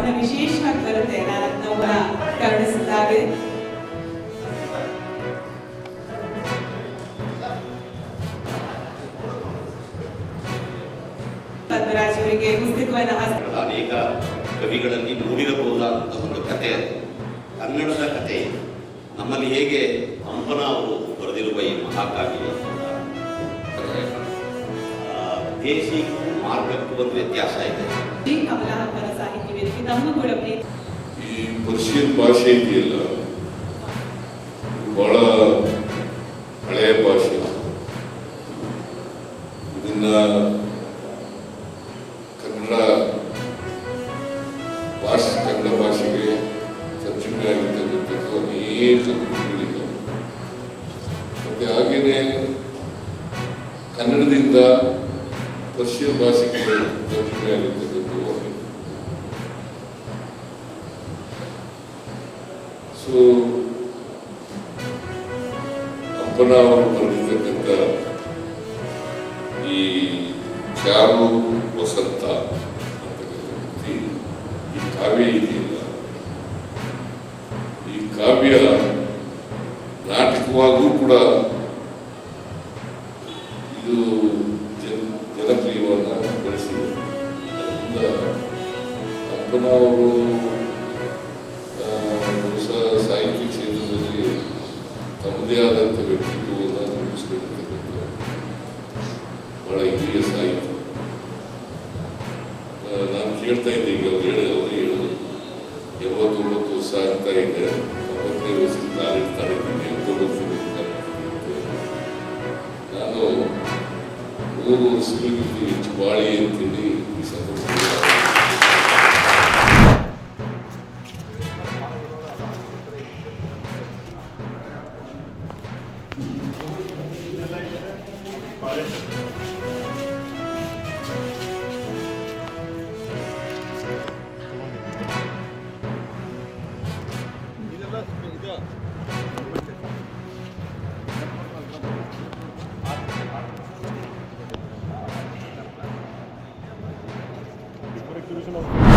ಭಾವನೆ ವಿಶೇಷವಾಗಿ ಬರುತ್ತೆ. ನಾವು ಕರುಣಿಸಿದ್ದಾರೆ. ಪದ್ಮರಾಜ್ ಅವರಿಗೆ ಪುಸ್ತಕವನ್ನು ಅನೇಕ ಕವಿಗಳಲ್ಲಿ ಮೂಡಿರಬಹುದಾದಂತಹ ಒಂದು ಕಥೆ, ಕನ್ನಡದ ಕಥೆ. ನಮ್ಮಲ್ಲಿ ಹೇಗೆ ಹಂಪನ ಅವರು ಬರೆದಿರುವ ಈ ಮಹಾಕಾವ್ಯ ದೇಶಿಗೂ ಮಾರ್ಗಕ್ಕೂ ಒಂದು ವ್ಯತ್ಯಾಸ ಇದೆ. ಕಮಲಾಹಂಪನ ಸಾಹಿತ್ಯ ವೇದಿಕೆ ತಮ್ಮ ಕೂಡ ಈ ಪರ್ಷಿಯನ್ ಭಾಷೆ ಇದೆಯಲ್ಲ, ಬಹಳ ಹಳೆಯ ಭಾಷೆ. ಇದನ್ನ ಕನ್ನಡ ಭಾಷೆಗೆ ತರ್ಜುಮೆ ಆಗಿರ್ತಕ್ಕಂಥದ್ದು ಅನೇಕ ಕೃತಿಗಳಿವೆ. ಮತ್ತೆ ಹಾಗೆಯೇ ಕನ್ನಡದಿಂದ ಪರ್ಷಿಯನ್ ಭಾಷೆಗೆ ತರ್ಜುಮೆ ಆಗಿರ್ತಕ್ಕಂಥದ್ದು. ಸೊ ಹಂಪನ ಅವರು ಬರೆದಿರ್ತಕ್ಕಂಥ ಈ ಚಾರು ವಸಂತ ಈ ಕಾವ್ಯ ಇದೆಯಲ್ಲ, ಈ ಕಾವ್ಯ ನಾಟಕವಾಗೂ ಕೂಡ ಇದು ಜನಪ್ರಿಯವನ್ನು ಗಳಿಸಿದೆ. ಅದರಿಂದ ಹಂಪನ ಅವರು ಹೊಸ ಸಾಹಿತ್ಯ ಕ್ಷೇತ್ರದಲ್ಲಿ ತಮ್ಮದೇ ಆದಂಥ ವ್ಯಕ್ತಿತ್ವವನ್ನು ರೂಪಿಸಿಕೊಂಡಿರ್ತಕ್ಕಂಥ ಬಹಳ ಹಿರಿಯ ಸಾಹಿತ್ಯ. ನಾನು ಕೇಳ್ತಾ ಇದ್ದೆ, ಈಗ ಅವ್ರು ಹೇಳೋದು 89 ವರ್ಷ ಆಗ್ತಾ ಇದೆ, 95 ವರ್ಷದಿಂದ ನಾನು ಇರ್ತಾ ಇದ್ದೀನಿ, 89 ನಾನು 3 ವರ್ಷಗಳಿಗಿಂತ ಹೆಚ್ಚು ಬಾಳಿ ಅಂತೇಳಿ ಈ ಸಂದರ್ಭದಲ್ಲಿ Vale.